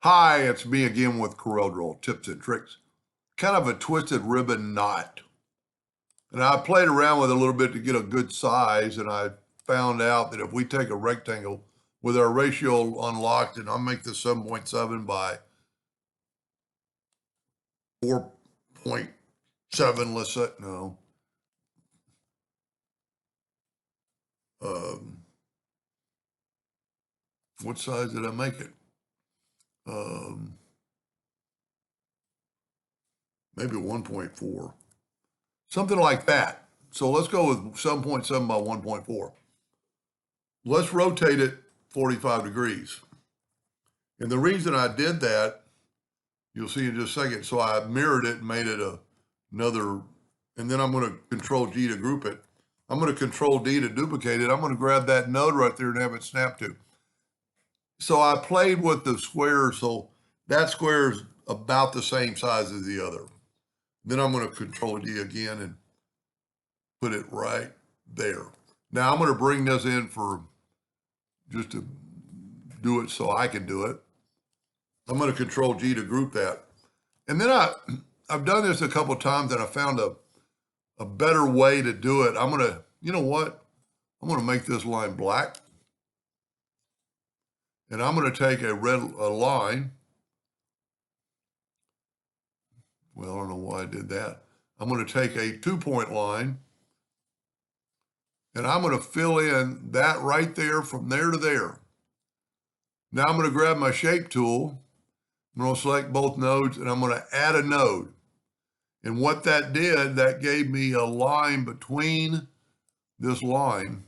Hi, it's me again with Corel Draw Tips and Tricks. Kind of a twisted ribbon knot. And I played around with it a little bit to get a good size, and I found out that if we take a rectangle with our ratio unlocked, and I'll make this 7.7 by 4.7, let's say, no. What size did I make it? Maybe 1.4, something like that. So let's go with 7.7 by 1.4. Let's rotate it 45 degrees. And the reason I did that, you'll see in just a second. So I mirrored it and made it another, and then I'm going to Control G to group it. I'm going to Control D to duplicate it. I'm going to grab that node right there and have it snap to. So I played with the squares. So that square is about the same size as the other. Then I'm going to Control D again and put it right there. Now I'm going to bring this in for just to do it so I can do it. I'm going to Control G to group that. And then I've done this a couple of times and I found a better way to do it. I'm going to, you know what? I'm going to make this line black. And I'm going to take a line. Well, I don't know why I did that. I'm going to take a 2-point line. And I'm going to fill in that right there from there to there. Now I'm going to grab my shape tool. I'm going to select both nodes and I'm going to add a node. And what that did, that gave me a line between this line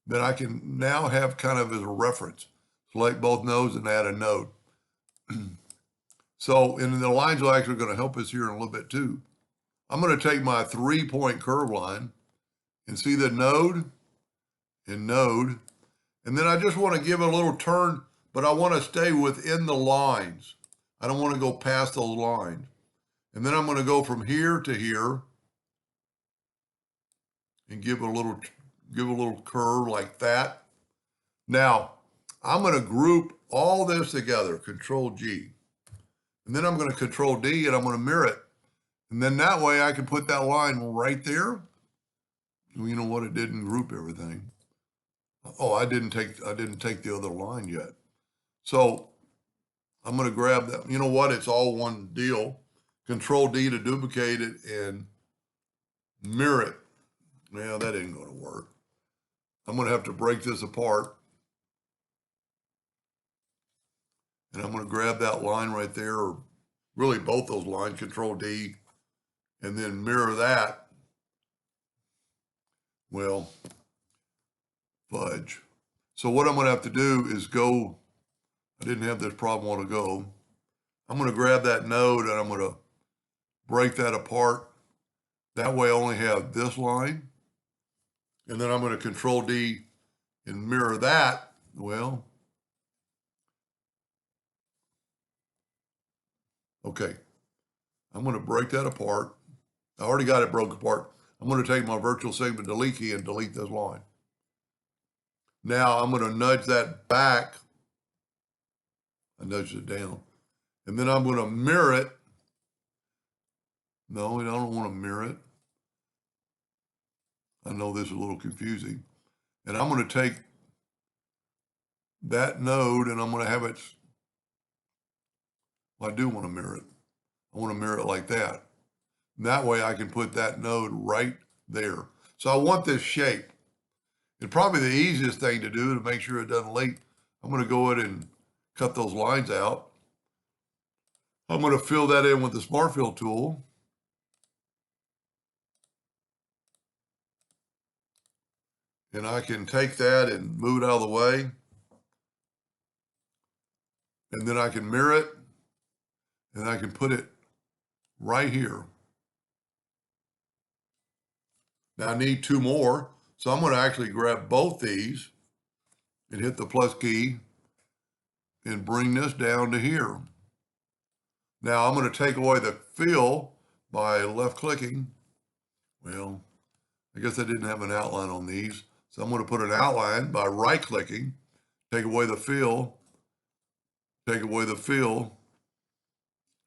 that I can now have kind of as a reference. Select both nodes and add a node. So, and the lines are actually going to help us here in a little bit too. I'm going to take my 3-point curve line and see the node and node. And then I just want to give it a little turn, but I want to stay within the lines. I don't want to go past those lines. And then I'm going to go from here to here and give a little curve like that. Now, I'm going to group all this together, Control G. And then I'm going to Control D and I'm going to mirror it. And then that way I can put that line right there. You know what? It didn't group everything. Oh, I didn't take the other line yet. So I'm going to grab that. You know what? It's all one deal. Control D to duplicate it and mirror it. Now that ain't going to work. I'm going to have to break this apart. And I'm going to grab that line right there, or really both those lines, Control D, and then mirror that. Well, fudge. So what I'm going to have to do is go, I didn't have this problem a while ago. I'm going to grab that node and I'm going to break that apart. That way I only have this line. And then I'm going to Control D and mirror that. Well, okay. I'm going to break that apart. I already got it broke apart. I'm going to take my virtual segment delete key and delete this line. Now I'm going to nudge that back. I nudged it down. And then I'm going to mirror it. No, I don't want to mirror it. I know this is a little confusing. And I'm going to take that node and I'm going to have it, well, I do want to mirror it. I want to mirror it like that. And that way I can put that node right there. So I want this shape. And probably the easiest thing to do to make sure it doesn't leak, I'm going to go ahead and cut those lines out. I'm going to fill that in with the Smart Fill tool. And I can take that and move it out of the way. And then I can mirror it. And I can put it right here. Now I need 2 more. So I'm going to actually grab both these and hit the plus key and bring this down to here. Now I'm going to take away the fill by left clicking. Well, I guess I didn't have an outline on these. So I'm going to put an outline by right clicking, take away the fill, take away the fill.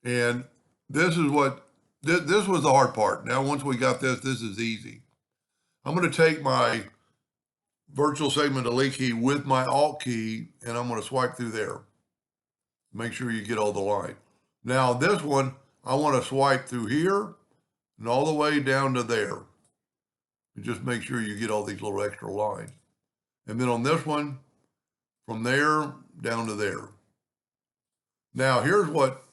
And this is what, this was the hard part. Now, once we got this is easy. I'm going to take my virtual segment delete key with my Alt key, and I'm going to swipe through there. Make sure you get all the line. Now, this one, I want to swipe through here and all the way down to there. And just make sure you get all these little extra lines. And then on this one, from there down to there. Now, here's what,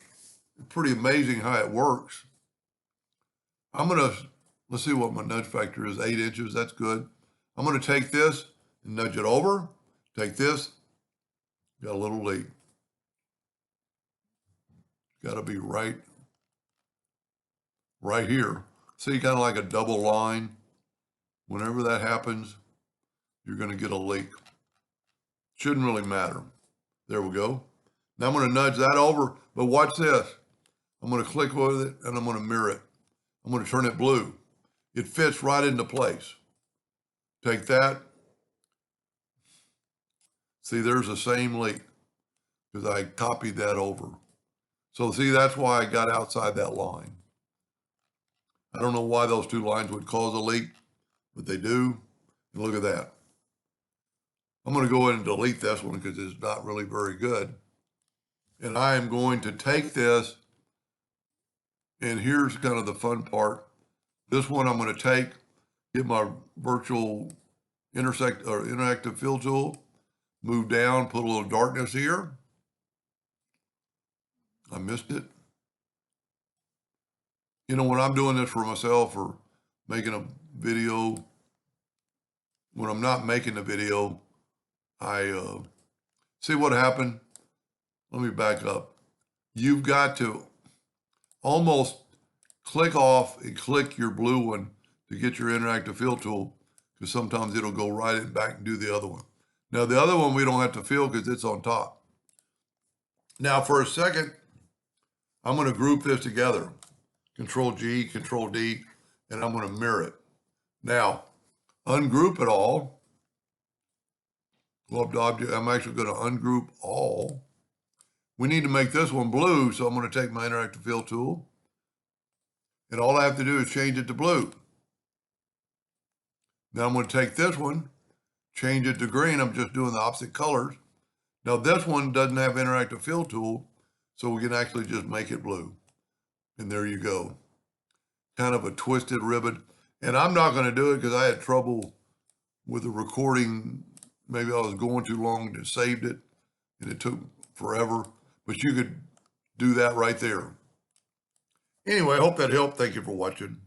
pretty amazing how it works. Let's see what my nudge factor is, 8 inches, that's good. I'm going to take this and nudge it over, take this, got a little leak. Got to be right here. See, kind of like a double line. Whenever that happens, you're going to get a leak. Shouldn't really matter. There we go. Now I'm going to nudge that over, but watch this. I'm going to click with it and I'm going to mirror it. I'm going to turn it blue. It fits right into place. Take that. See, there's the same leak because I copied that over. So see, that's why I got outside that line. I don't know why those two lines would cause a leak, but they do. And look at that. I'm going to go ahead and delete this one because it's not really very good. And I am going to take this, and here's kind of the fun part. This one I'm going to take, get my virtual interactive fill tool, move down, put a little darkness here. I missed it. You know, when I'm doing this for myself or making a video, when I'm not making the video, I see what happened. Let me back up. You've got to almost click off and click your blue one to get your interactive fill tool, because sometimes it'll go right back and do the other one. Now, the other one we don't have to fill because it's on top. Now, for a second, I'm going to group this together. Control G, Control D, and I'm going to mirror it. Now, ungroup it all. Go up to object. I'm actually going to ungroup all. We need to make this one blue, so I'm going to take my interactive fill tool. And all I have to do is change it to blue. Now I'm going to take this one, change it to green. I'm just doing the opposite colors. Now this one doesn't have interactive fill tool, so we can actually just make it blue. And there you go. Kind of a twisted ribbon. And I'm not going to do it because I had trouble with the recording. Maybe I was going too long and saved it, and it took forever. But you could do that right there. Anyway, I hope that helped. Thank you for watching.